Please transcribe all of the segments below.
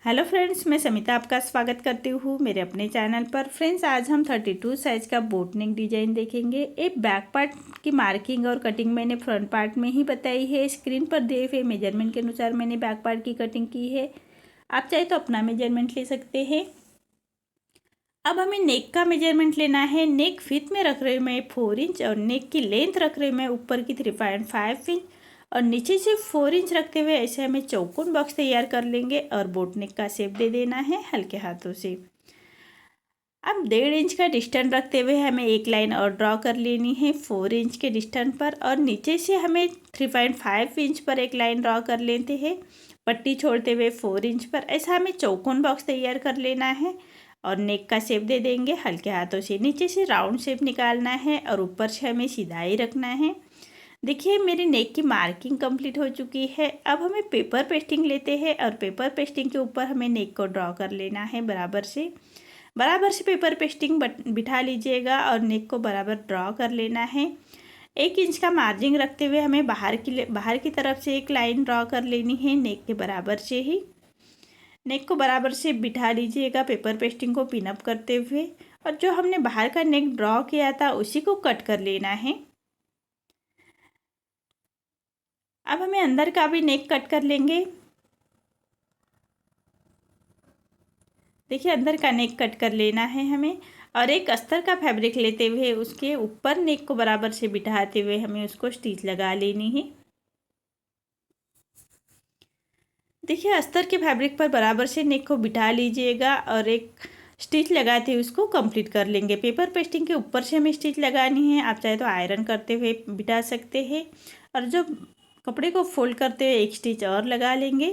Hello friends, मैं समिता आपका स्वागत करती हूँ मेरे अपने चैनल पर। फ्रेंड्स, आज हम 32 साइज़ का बोट नेक डिजाइन देखेंगे। एक बैक पार्ट की मार्किंग और कटिंग मैंने फ्रंट पार्ट में ही बताई है। स्क्रीन पर दिए हुए मेजरमेंट के अनुसार मैंने बैक पार्ट की कटिंग की है। आप चाहे तो अपना मेजरमेंट ले सकते हैं। अब हमें नेक का मेजरमेंट लेना है। नेक फिट में रख रही हूँ मैं 4 इंच और नेक की लेंथ रख रही हूँ मैं ऊपर की 3.5 इंच और नीचे से 4 इंच रखते हुए ऐसे हमें चौकोन बॉक्स तैयार कर लेंगे और बोट नेक का शेप दे देना है हल्के हाथों से। अब 1.5 इंच का डिस्टेंस रखते हुए हमें एक लाइन और ड्रॉ कर लेनी है 4 इंच के डिस्टेंस पर और नीचे से हमें 3.5 इंच पर एक लाइन ड्रॉ कर लेते हैं पट्टी छोड़ते हुए 4 इंच पर। ऐसा हमें चौकोन बॉक्स तैयार कर लेना है और नेक का शेप दे देंगे हल्के हाथों से। नीचे से राउंड शेप निकालना है और ऊपर से हमें सीधाई रखना है। देखिए, मेरी नेक की मार्किंग कंप्लीट हो चुकी है। अब हमें पेपर पेस्टिंग लेते हैं और पेपर पेस्टिंग के ऊपर हमें नेक को ड्रॉ कर लेना है बराबर से पेपर पेस्टिंग बिठा लीजिएगा और नेक को बराबर ड्रॉ कर लेना है। 1 इंच का मार्जिन रखते हुए हमें बाहर की तरफ से एक लाइन ड्रॉ कर लेनी है नेक के बराबर से ही। नेक को बराबर से बिठा लीजिएगा पेपर पेस्टिंग को पिनअप करते हुए और जो हमने बाहर का नेक ड्रॉ किया था उसी को कट कर लेना है। अब हमें अंदर का भी नेक कट कर लेंगे। देखिए, अंदर का नेक कट कर लेना है हमें और एक अस्तर का फैब्रिक लेते हुए उसके ऊपर नेक को बराबर से बिठाते हुए हमें उसको स्टिच लगा लेनी है। देखिए, अस्तर के फैब्रिक पर बराबर से नेक को बिठा लीजिएगा और एक स्टिच लगाते हुए उसको कंप्लीट कर लेंगे। पेपर पेस्टिंग के ऊपर से हमें स्टिच लगानी है। आप चाहे तो आयरन करते हुए बिठा सकते हैं और जो कपड़े को फोल्ड करते हुए एक स्टिच और लगा लेंगे।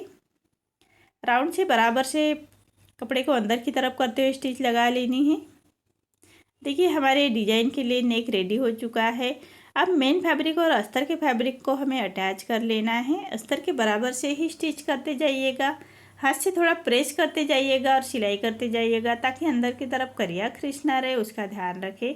राउंड से बराबर से कपड़े को अंदर की तरफ करते हुए स्टिच लगा लेनी है। देखिए, हमारे डिजाइन के लिए नेक रेडी हो चुका है। अब मेन फैब्रिक और अस्तर के फैब्रिक को हमें अटैच कर लेना है। अस्तर के बराबर से ही स्टिच करते जाइएगा, हाथ से थोड़ा प्रेस करते जाइएगा और सिलाई करते जाइएगा ताकि अंदर की तरफ करिया खींच ना रहे, उसका ध्यान रखें।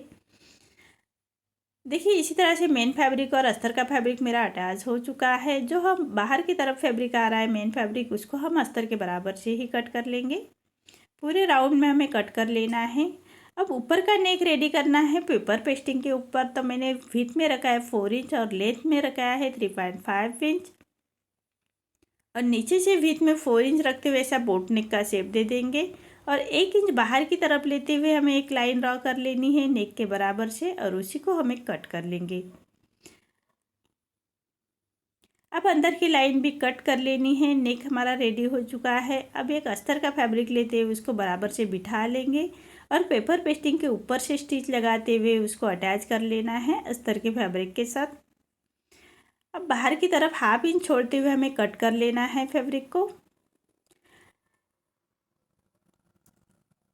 देखिए, इसी तरह से मेन फैब्रिक और अस्तर का फैब्रिक मेरा अटैच हो चुका है। जो हम बाहर की तरफ फैब्रिक आ रहा है मेन फैब्रिक, उसको हम अस्तर के बराबर से ही कट कर लेंगे। पूरे राउंड में हमें कट कर लेना है। अब ऊपर का नेक रेडी करना है पेपर पेस्टिंग के ऊपर। तो मैंने विड्थ में रखा है 4 इंच और लेंथ में रखा है 3.5 इंच और नीचे से विड्थ में 4 इंच रखते हुए ऐसा बोट नेक का शेप दे देंगे और 1 इंच बाहर की तरफ लेते हुए हमें एक लाइन ड्रॉ कर लेनी है नेक के बराबर से और उसी को हमें कट कर लेंगे। अब अंदर की लाइन भी कट कर लेनी है। नेक हमारा रेडी हो चुका है। अब एक अस्तर का फैब्रिक लेते हुए उसको बराबर से बिठा लेंगे और पेपर पेस्टिंग के ऊपर से स्टिच लगाते हुए उसको अटैच कर लेना है अस्तर के फैब्रिक के साथ। अब बाहर की तरफ 1/2 इंच छोड़ते हुए हमें कट कर लेना है फैब्रिक को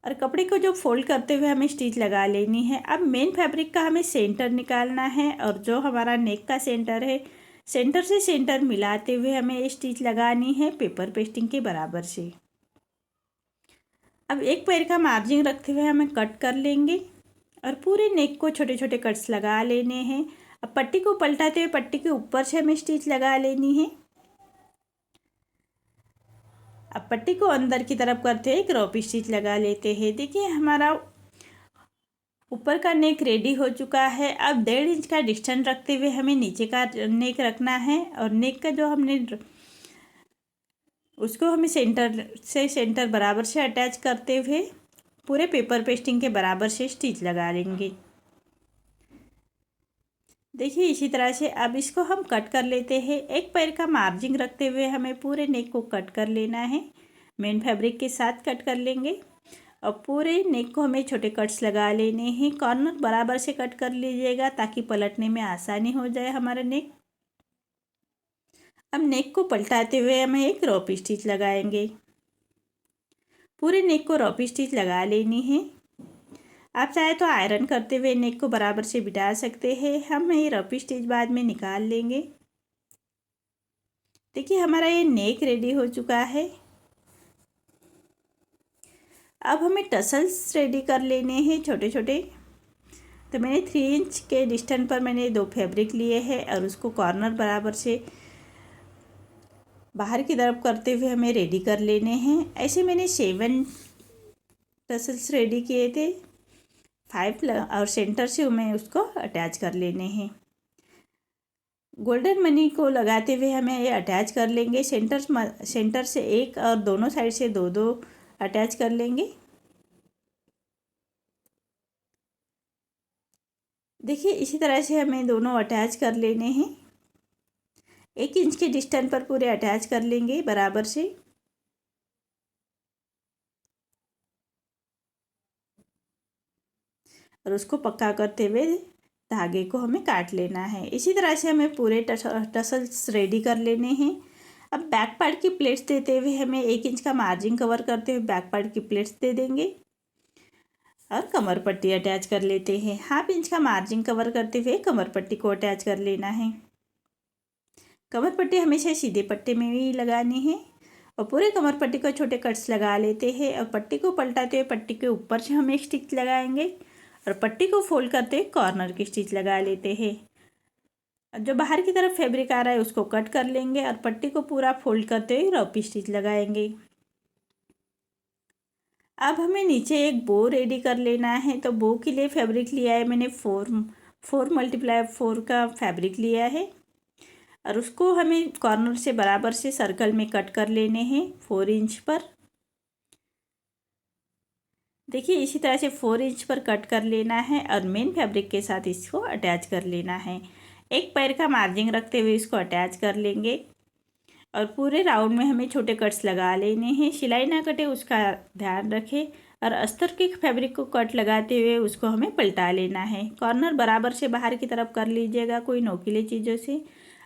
और कपड़े को जो फोल्ड करते हुए हमें स्टिच लगा लेनी है। अब मेन फैब्रिक का हमें सेंटर निकालना है और जो हमारा नेक का सेंटर है, सेंटर से सेंटर मिलाते हुए हमें स्टिच लगानी है पेपर पेस्टिंग के बराबर से। अब एक पैर का मार्जिन रखते हुए हमें कट कर लेंगे और पूरे नेक को छोटे छोटे कट्स लगा लेने हैं। अब पट्टी को पलटाते हुए पट्टी के ऊपर से हमें स्टिच लगा लेनी है। अब पट्टी को अंदर की तरफ करते हुए एक रॉप स्टिच लगा लेते हैं। देखिए, हमारा ऊपर का नेक रेडी हो चुका है। अब 1.5 इंच का डिस्टेंस रखते हुए हमें नीचे का नेक रखना है और नेक का जो हमने उसको हमें सेंटर बराबर से अटैच करते हुए पूरे पेपर पेस्टिंग के बराबर से स्टिच लगा लेंगे। देखिए, इसी तरह से अब इसको हम कट कर लेते हैं। एक पैर का मार्जिन रखते हुए हमें पूरे नेक को कट कर लेना है। मेन फैब्रिक के साथ कट कर लेंगे और पूरे नेक को हमें छोटे कट्स लगा लेने हैं। कॉर्नर बराबर से कट कर लीजिएगा ताकि पलटने में आसानी हो जाए हमारा नेक। अब नेक को पलटाते हुए हमें एक रॉप स्टिच लगाएंगे। पूरे नेक को रॉप स्टिच लगा लेनी है। आप चाहे तो आयरन करते हुए नेक को बराबर से बिठा सकते हैं। हम ये रॉप स्टिच बाद में निकाल लेंगे। देखिए, हमारा ये नेक रेडी हो चुका है। अब हमें टसल्स रेडी कर लेने हैं छोटे छोटे। तो मैंने 3 इंच के डिस्टेंस पर मैंने 2 फैब्रिक लिए हैं और उसको कॉर्नर बराबर से बाहर की तरफ करते हुए हमें रेडी कर लेने हैं। ऐसे मैंने 7 टसल्स रेडी किए थे, 5 और सेंटर से मैं उसको अटैच कर लेने हैं। गोल्डन मनी को लगाते हुए हमें ये अटैच कर लेंगे। सेंटर से एक और दोनों साइड से दो दो अटैच कर लेंगे। देखिए इसी तरह से हमें दोनों अटैच कर लेने हैं। 1 इंच के डिस्टेंस पर पूरे अटैच कर लेंगे बराबर से। और उसको पक्का करते हुए धागे को हमें काट लेना है। इसी तरह से हमें पूरे टसल्स रेडी कर लेने हैं। अब बैक पार्ट की प्लेट्स देते हुए हमें 1 इंच का मार्जिन कवर करते हुए बैक पार्ट की प्लेट्स दे देंगे और कमर पट्टी अटैच कर लेते हैं। 1/2 इंच का मार्जिन कवर करते हुए कमर पट्टी को अटैच कर लेना है। कमर पट्टी हमेशा सीधे पट्टे में ही लगानी है और पूरे कमर पट्टी को छोटे कट्स लगा लेते हैं और पट्टी को पलटाते हुए पट्टी के ऊपर से हम एक स्टिच लगाएंगे और पट्टी को फोल्ड करते हुए कॉर्नर की स्टिच लगा लेते हैं। जो बाहर की तरफ फैब्रिक आ रहा है उसको कट कर लेंगे और पट्टी को पूरा फोल्ड करते हुए रॉपी स्टिच लगाएंगे। अब हमें नीचे एक बो रेडी कर लेना है। तो बो के लिए फैब्रिक लिया है मैंने 4 × 4 का फैब्रिक लिया है और उसको हमें कॉर्नर से बराबर से सर्कल में कट कर लेने हैं 4 इंच पर। देखिए इसी तरह से 4 इंच पर कट कर लेना है और मेन फैब्रिक के साथ इसको अटैच कर लेना है। एक पैर का मार्जिन रखते हुए इसको अटैच कर लेंगे और पूरे राउंड में हमें छोटे कट्स लगा लेने हैं। सिलाई ना कटे उसका ध्यान रखें और अस्तर के फैब्रिक को कट लगाते हुए उसको हमें पलटा लेना है। कॉर्नर बराबर से बाहर की तरफ कर लीजिएगा कोई नोकीले चीज़ों से।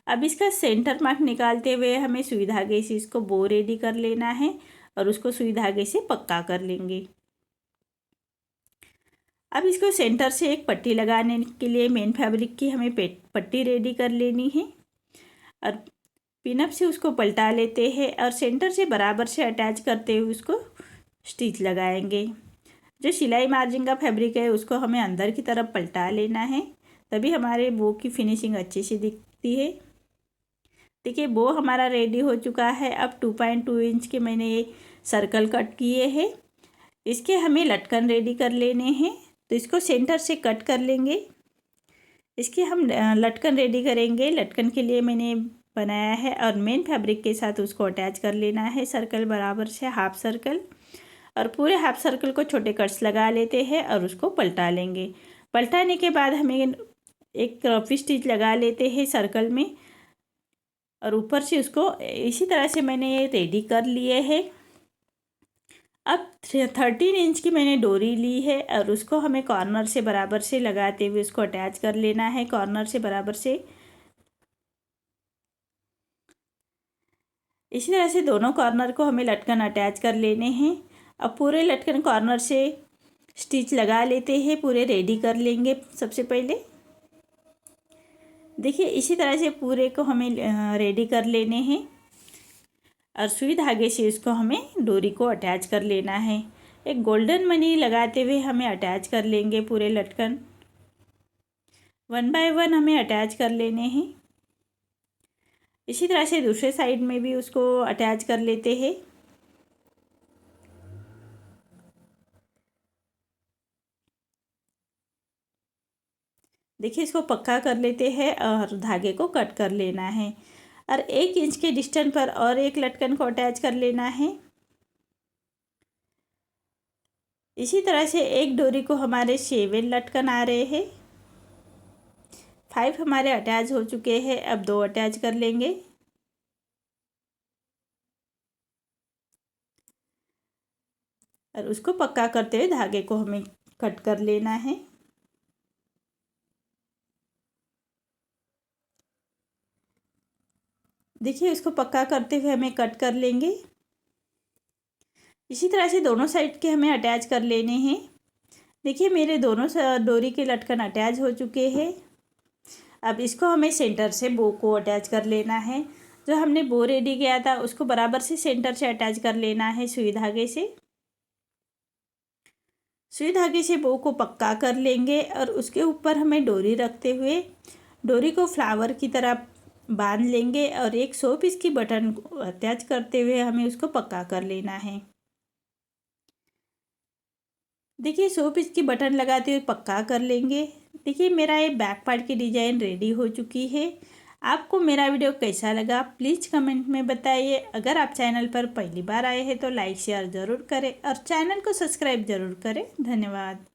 अब इसका सेंटर मार्क निकालते हुए हमें सुई धागे से इसको बो रेडी कर लेना है और उसको सुई धागे से पक्का कर लेंगे। अब इसको सेंटर से एक पट्टी लगाने के लिए मेन फैब्रिक की हमें पट्टी रेडी कर लेनी है और पिनअप से उसको पलटा लेते हैं और सेंटर से बराबर से अटैच करते हुए उसको स्टिच लगाएंगे। जो सिलाई मार्जिन का फैब्रिक है उसको हमें अंदर की तरफ पलटा लेना है, तभी हमारे बो की फिनिशिंग अच्छे से दिखती है। देखिए बो हमारा रेडी हो चुका है। अब 2.2 इंच के मैंने ये सर्कल कट किए हैं। इसके हमें लटकन रेडी कर लेने हैं। तो इसको सेंटर से कट कर लेंगे। इसके हम लटकन रेडी करेंगे। लटकन के लिए मैंने बनाया है और मेन फैब्रिक के साथ उसको अटैच कर लेना है सर्कल बराबर से हाफ सर्कल और पूरे हाफ सर्कल को छोटे कट्स लगा लेते हैं और उसको पलटा लेंगे। पलटाने के बाद हमें एक रफी स्टिच लगा लेते हैं सर्कल में और ऊपर से उसको इसी तरह से मैंने ये रेडी कर लिए है। अब 13 इंच की मैंने डोरी ली है और उसको हमें कॉर्नर से बराबर से लगाते हुए उसको अटैच कर लेना है। कॉर्नर से बराबर से इसी तरह से दोनों कॉर्नर को हमें लटकन अटैच कर लेने हैं। अब पूरे लटकन कॉर्नर से स्टिच लगा लेते हैं, पूरे रेडी कर लेंगे। सबसे पहले देखिए इसी तरह से पूरे को हमें रेडी कर लेने हैं और सुई धागे से इसको हमें डोरी को अटैच कर लेना है। एक गोल्डन मनी लगाते हुए हमें अटैच कर लेंगे पूरे लटकन। 1 बाय 1 हमें अटैच कर लेने हैं। इसी तरह से दूसरे साइड में भी उसको अटैच कर लेते हैं। देखिए इसको पक्का कर लेते हैं और धागे को कट कर लेना है और 1 इंच के डिस्टेंस पर और एक लटकन को अटैच कर लेना है। इसी तरह से एक डोरी को हमारे 7 लटकन आ रहे हैं। 5 हमारे अटैच हो चुके हैं। अब 2 अटैच कर लेंगे। और उसको पक्का करते हुए धागे को हमें कट कर लेना है। देखिए इसको पक्का करते हुए हमें कट कर लेंगे। इसी तरह से दोनों साइड के हमें अटैच कर लेने हैं। देखिए मेरे दोनों डोरी के लटकन अटैच हो चुके हैं। अब इसको हमें सेंटर से बो को अटैच कर लेना है। जो हमने बो रेडी किया था उसको बराबर से सेंटर से अटैच कर लेना है सुई धागे से। सुई धागे से बो को पक्का कर लेंगे और उसके ऊपर हमें डोरी रखते हुए डोरी को फ्लावर की तरह बांध लेंगे और एक 100 पीस की बटन अटैच करते हुए हमें उसको पक्का कर लेना है। देखिए 100 पीस की बटन लगाते हुए पक्का कर लेंगे। देखिए मेरा ये बैक पार्ट की डिज़ाइन रेडी हो चुकी है। आपको मेरा वीडियो कैसा लगा प्लीज़ कमेंट में बताइए। अगर आप चैनल पर पहली बार आए हैं तो लाइक शेयर ज़रूर करें और चैनल को सब्सक्राइब ज़रूर करें। धन्यवाद।